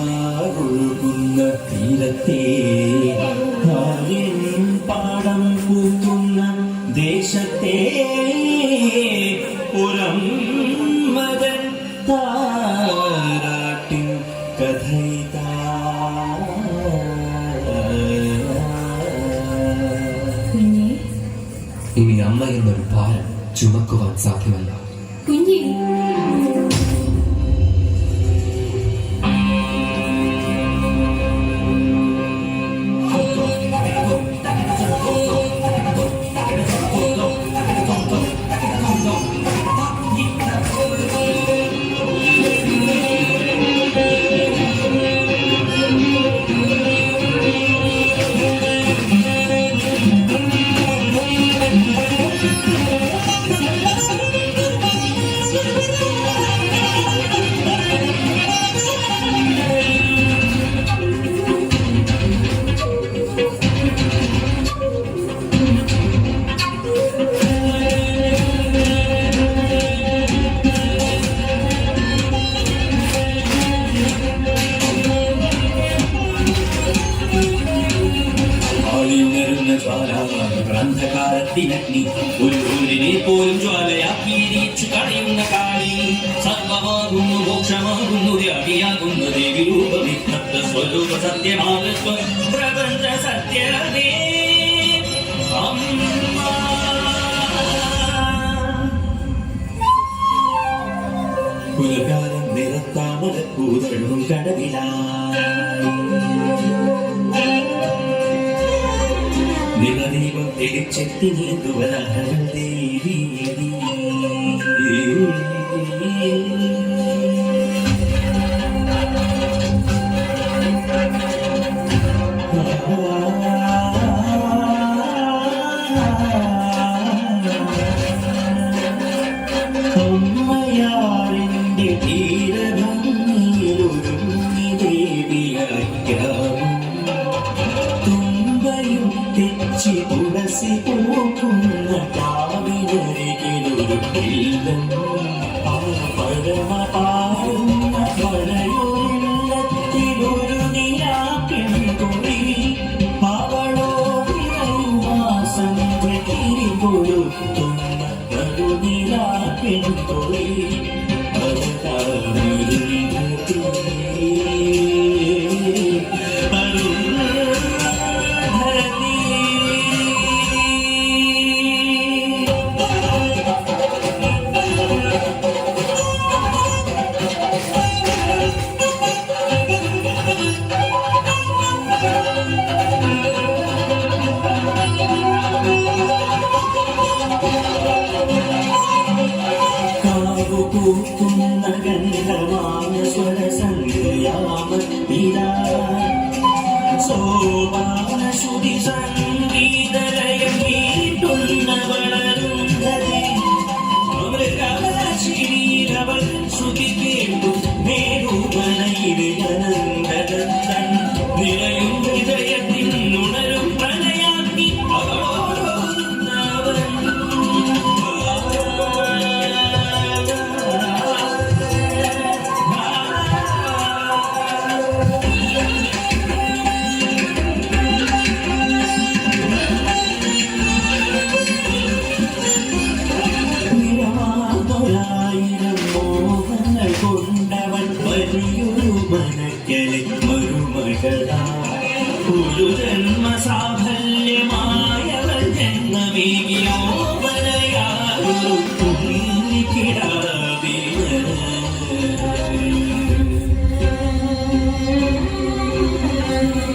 അമ്മയാറൊഴുകുന്ന തീരത്തെ പാടം പൂക്കുന്ന ദേശത്തെ പുറംമതൻ താരാട്ടിൻ കഥയിതാ. ഇനി അമ്മ എന്നൊരു ഭാരം ചുമക്കുവാൻ സാധ്യമല്ല. കുഞ്ഞി, അന്ധകാരത്തിനഗ്നി ഒരു ഊരിനെ പോലും ജ്വാലയാക്കി എരിച്ചു കളയുന്ന കാളി. സർവമാകുന്നു മോക്ഷമാകുന്നു ദേവിയാകുന്നു ദേവി രൂപവിത്തത്വ സ്വരൂപ സത്യമാകത്വ പ്രപഞ്ച സത്യമേ അമ്മ. കുലകാലം നിറത്താമര കൂതഴും കടവിലായി നിറദീപം തെളിച്ചെത്തി നീന്തുവരാൾ ദേവി. അമ്മയാറിന്റെ തീരഭംഗിയിലൊരുങ്ങി ദേവിയായിരിക്കാം തെച്ചി തുളസി പൂക്കുന്ന കാവിനരികിലൊരു കില്ലം പരമ പാടുന്ന പഴയൊരു നിരാപ്പെൺകുറി അവളോ വാസം തിരികൊടുത്തുന്ന ഒരു നിരാപ്പെൺകുറി പൂക്കുന്ന ഗന്ധർവാന സ്വരസംഗയാമീരാ സോപാന ശ്രുതി സംഗീതലയം വീട്ടുന്ന വളരുന്നതേ അമൃതവശീലവൾ ശ്രുതി കേട്ടു നേരൂപനയിരനന്ദൻ നിറയും ഹൃദയത്തിൻ ഉണരും പ്രണയാഗ്നി അവളോടൊന്നവൻ. മോഹങ്ങൾ കൊണ്ടവൻ വലിയൊരു മനക്കലെ മരുമകളാ ഒരു ജന്മസാഫല്യമായവൻ ജന്മമേകിയോ വലയാറൊരു കുഞ്ഞിക്കിടാവിയ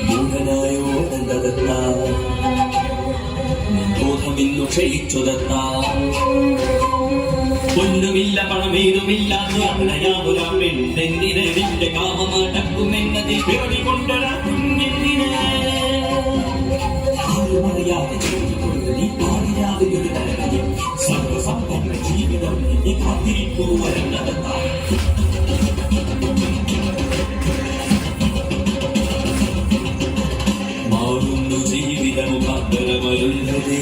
മൂഢനായോ നന്ദദത്താ ബോധമിന്നു ക്ഷയിച്ചുദത്താ ഒന്നുമില്ല പണമേതുമില്ലാത്ത അണ്ണയാമൊരാ പെണ്ണെന്തിനെ കാമമടക്കുമെന്നതിൽ പേടി കൊണ്ടൊരാ കുഞ്ഞെന്തിന് ആരുമറിയാതെ നീ പാതിരാതെ ഒരു തലകയും സർവസമ്പന്ന ജീവിതം നീ കാത്തിരിപ്പൂ വരണ്ടതെത്താ. മാറുന്നു ജീവിതമുഖാന്തരമരുന്നതേ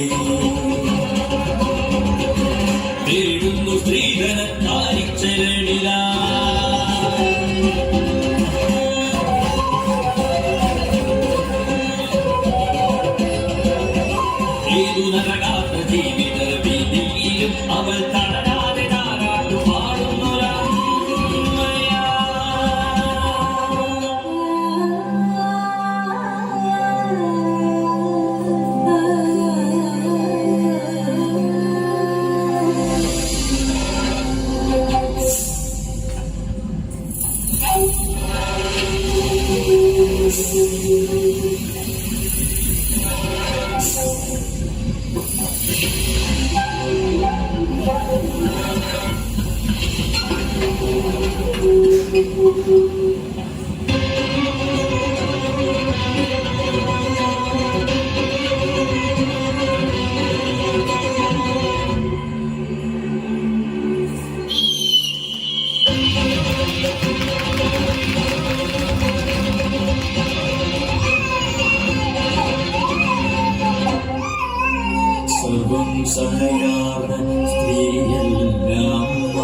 സർവം സഹയാർന്ന സ്ത്രീയല്ല അമ്മ,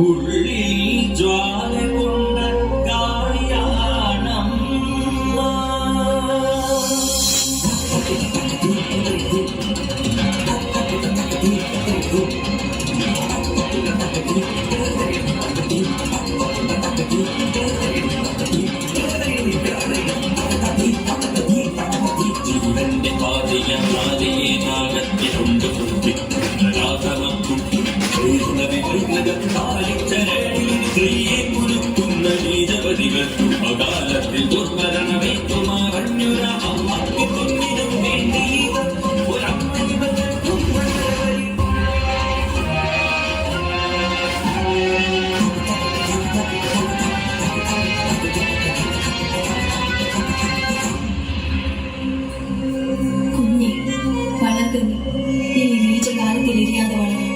ഉള്ളിൽ ജ്വാല കൊണ്ട കാളിയാണമ്മ. ജീവന്റെ പാതയെ നാഗത്തെ കൊണ്ട് സ്ത്രീയെ കുരുക്കുന്ന നീജപതികൾക്കു അകാലത്തിൽ ദുർമരണമേറ്റുമാറഞ്ഞുര അമ്മയ്ക്ക് തുന്നിനും വേണ്ടി ഒരമ്മ കുഞ്ഞെ വളർന്നു ഈ നീചകാലത്തിൽ എരിയാതെ വളരും.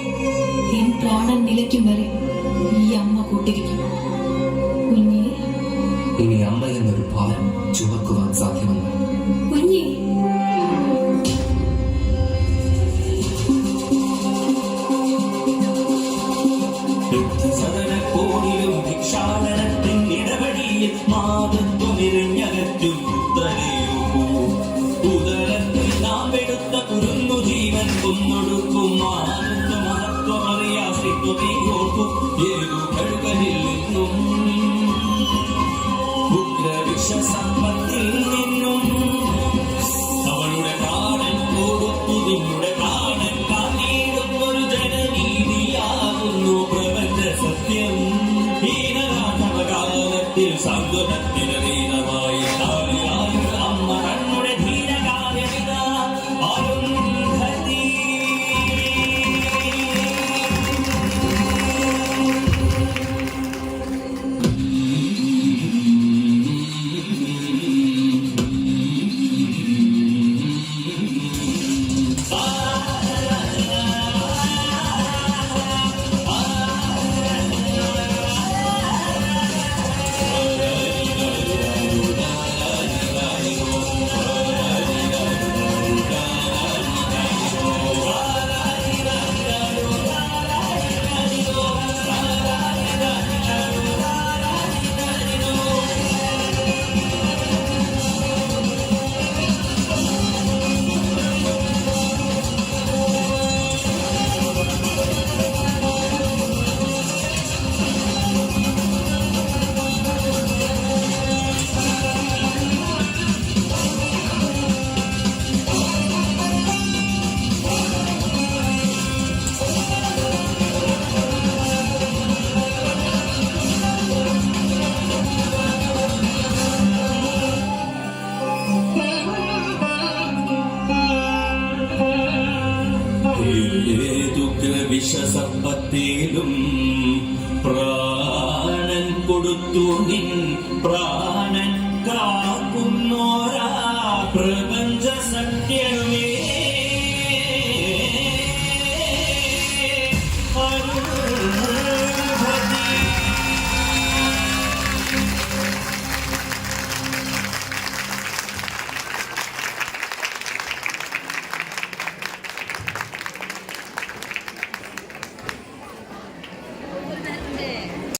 എൻ പ്രാണൻ നിലയ്ക്കും വരെ ഈ അമ്മ കൂട്ടിരിക്കും. കുഞ്ഞെ, ഇനി അമ്മ എന്നൊരു ഭാരം ചുമക്കുവാൻ സാധ്യമല്ല. കുഞ്ഞെ. സദനക്കോണിലും ഭിക്ഷാടനത്തിൻ ഇടവഴിയിൽ മാതൃത്വമിരഞ്ഞകറ്റും പുത്രനെയോ ഉദരത്തിൽ നാം എടുത്ത കുരുന്നു ജീവൻ കൊന്നൊടുക്കും ആനന്ദ മഹത്വമറിയാസിത്വമേയോർക്കും ഏതു കഴുകലിൽ നിന്നും ഉഗ്രവിഷസമ്പത്തിൽ നിന്നും അവളുടെ പ്രാണൻ കൊടുത്തു നിന്നുടെ പ്രാണൻ കാത്തിടുന്നൊരു ജനനീതിയാകുന്നു പ്രപഞ്ച സത്യം. ഹീനരാഘവകാലത്തിൽ സാന്ത്വനത്തിനധീനമായി താളിയായി അമ്മ കണ്ണുടെ ധീരകാര്യമിത അരുന്ധതി. വിഷസമ്പത്തേലും പ്രാണൻ കൊടുത്തു നിൻ പ്രാണൻ കാക്കുന്നോരാ പ്രപഞ്ച സത്യം.